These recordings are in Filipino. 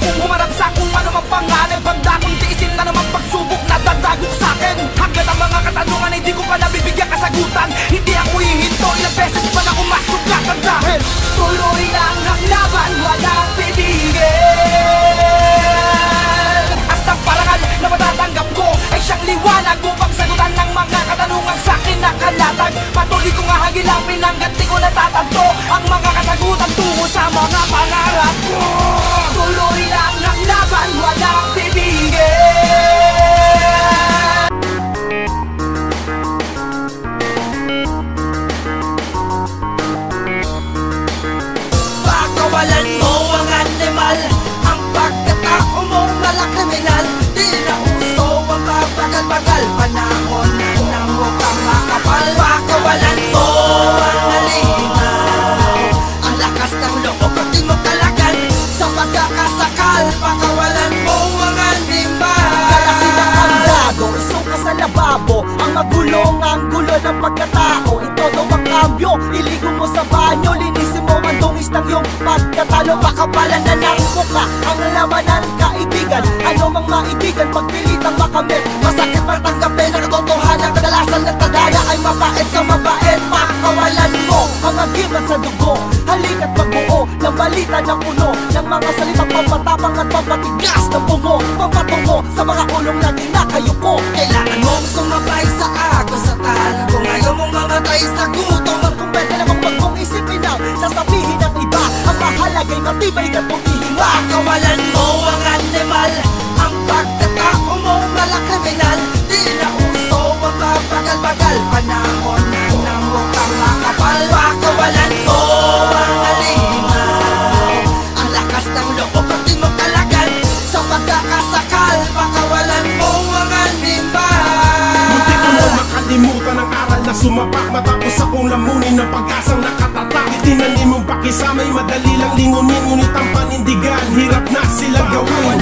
akong humarap sa kung ano mang panganib. Handa kong tiisin na naman pagsubok na dadagok sa'kin. Hanggat ang mga katanungan ay di ko pa nabibigyan kasagutan. Hindi ako hihinto, ilang beses pa na umasugatan. Dahil tuloy lang ang laban, walang pipigil. At ang parangal na matatanggap ko ay siyang liwanag upang sagutan ng mga katanungan sa'kin nakalatag. Patuloy kong hahagilapin hanggat di ko natatanto ang mga kasagutan tungo sa mga pangarap ko. Tuloy lang ang laban, walang pipigil. Pakawalan mo ang animal, ang pagkatao mo malakriminal. Di na uso ang papagal-bagal, panahon na mukhang makapal. Pakawalan mo ang halimaw, ang lakas ng loob at di mo kalagan. Sa pagkakasakal, pakawalan mo ang animal. Kalasin ang handado, isuka sa lababo, ang magulong ang gulo ng pagkatao. Ito daw ang kambyo, iligo mo sa banyo, linisin mo ang dungis ng iyong pagkatalo. Pakapalan na ng mukha ang lalabanan, kaibigan. Ano mang maibigan, pagpilitang makamit. Masakit matanggapin ang katotohanan, kadalasan na tadhana ay mabait sa mabait. Pakawalan mo ang agimat sa dugo, halika't magbuo ng balita ng puno ng mga salitang pampatapang at pampatigas ng bungo, pampatungo sa mga ulong na kinakayuko. Kailangan mong sumabay sa agos sa talang, kung ayaw mong mamatay sa gutom. Kung pwede namang magmong isipin ang sasabihin ng iba, ang mahalagay matibay na tumihinga. Pakawalan mo ang animal, ang pagkatao mo malakriminal. Di na uso ang papagal-bagal, panahon na mukhang makapal. Pakawalan mo ang halimaw, ang lakas ng loob at di mo kalagan. Sa pagkakasakal, pakawalan mo ang animal. Muntik ko mo makalimutan ang aral na sumapak, matapos akong lamunin ng pag-asang nakatatak. Itinanim mong pakisamay, madali lang lingunin, ngunit ang panindigan, hirap na sila gawin.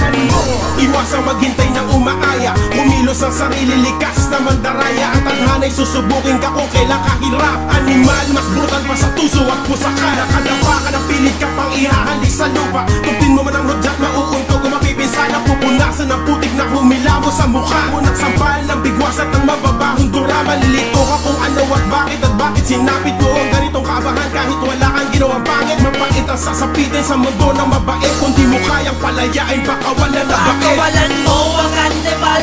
Iwasang maghintay ng umaaya, kumilos ang sarili, likas na mandaraya. At tadhana'y susubukin ka kung kailan kahirap. Animal, mas brutal pa sa tuso at pusaka. Nakadapa ka ng pilit ka pang ihahalik sa lupa. Tugtin mo man ang hudyat, mauuntog o mapipinsan. Pupunasan ang putik na humilamo sa mukha mo. Nagsampal ng bigwas at ng mababahong dura. Malilito ka kung ano at bakit sinapit mo ang ganitong kaabahan. Kahit wala kang ginawang pangit, mapait ang sasapitin sa mundo ng mabait. Kung di mo kayang palayain, pakawalan na bait. Pakawalan mo ang animal,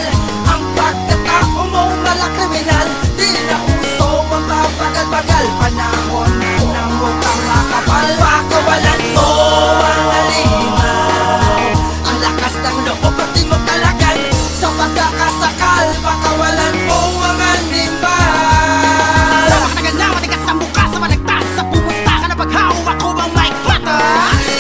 ang pagkatao mo malakriminal. Di na uso ang papagal-bagal, panahon na mukhang makapal. Pakawalan mo ang halimaw, ang lakas ng loob at di mo kalagan. Sa pagkakasakal, pakawalan mo ang animal. Napakatagal na matigas ang buka sa malagtas, sa pumusta ka na paghawak ko bang mic plata.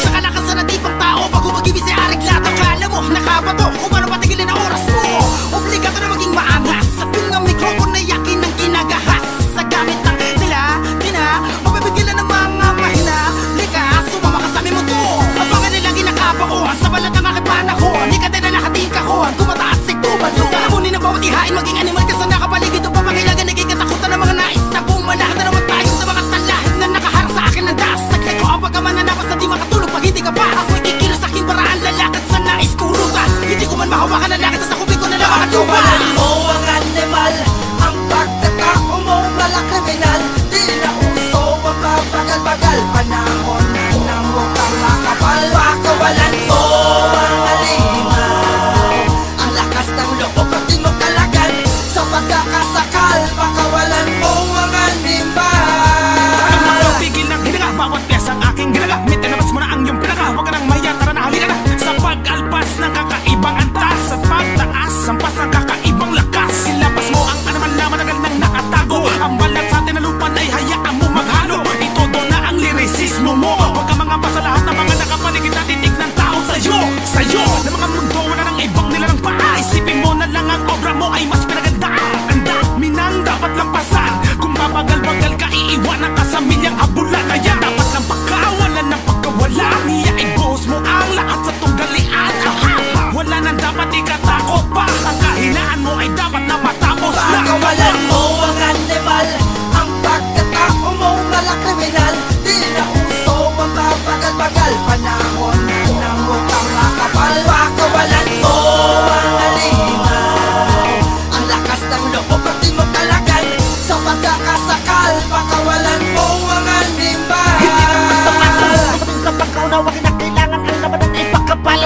Sa kalakasan na di pang tao, bago mag-ibig si Arig Lato. Kala mo nakabato kung paano patigilin ang oras mo. Obligato na maging maangas, at yung ang mikrofon na yakin ng kinagahas. Sa gamit ng tina, mapapigilan ng mga mahina. Likas, sumama ka sa amin mo to. Abangan nilang ginakabaon sa balat ng aking panahon. Di ka din na nakating kahon, tumataas ay tubad yun. Kalamunin ang bawat ihain, maging animal ka sa nakapaligid. O papangailangan, naging katakutan ng mga nais na bumalakad na naman tayo sa mga talahib na nakaharap sa akin ng das. Saglit ko ang pagkamananapas na di makatulog pag hindi ka pa. Ako'y kikilos sa aking paraan, lalakad sa nais kong ruta. Hindi ko man mahawakan ang lakad, sa kubig ko na lang ang tuba. Pakawalan mo ang animal, ang pagkatao mo malakriminal. Di na uso ang papagal-bagal, panahon na mukhang makapal. Pakawalan mo ang halimaw, ang lakas ng loob at di mo kalagan. Sa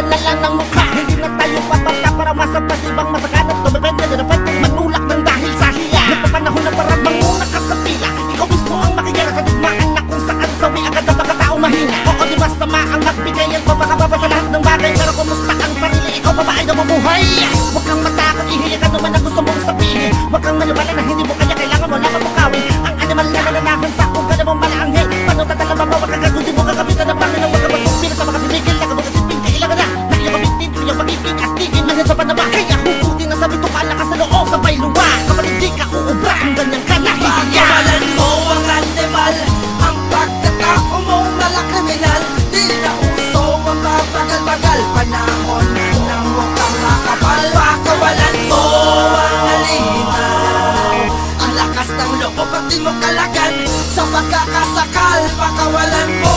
kapal na lang ng mukha. Hindi na tayo papanta para masampas ibang masakanap. Tumipende na pwede manulak ng dahil sa hiya. Nagpapanahon na parang manguna ka sa pila. Ikaw mismo ang makikira sa digmaan na kung saan sawi agad ang mga tao mahina. Oo, di masama ang nagbigayan pa makababa sa lahat ng bagay. Pero kumusta ang sarili, ikaw pa ba ay namumuhay? Huwag kang matakot, ihiyak ano man ang gusto mong sabihin. Huwag kang maniwala na hindi mo kaya kailangan mo lang mabukawin. Ang animal na nananahan sa kung ka namang malaanghin. Paano tatalama mo, makagagod di mo kakapitan ng Panginoon. Huwag ka magpapira sa mga bibigil na kabagasin. Kailangan na iyong kapitin, iyong pag-ibig astigin. Manyan sa panaba, kaya hukutin na sabi to kalakas sa loob sa bayluwa. Kapatid di ka uubra, kung ganyan ka nahihiya. Pakawalan mo ang animal, ang pagkatao mo malakriminal. Di na uso ang mabagal-bagal, panahon na ng mukhang makapal. Pakawalan mo ang alinaw, ang lakas ng loob at di mo kalagan sa pagkakasakal. Pakawalan mo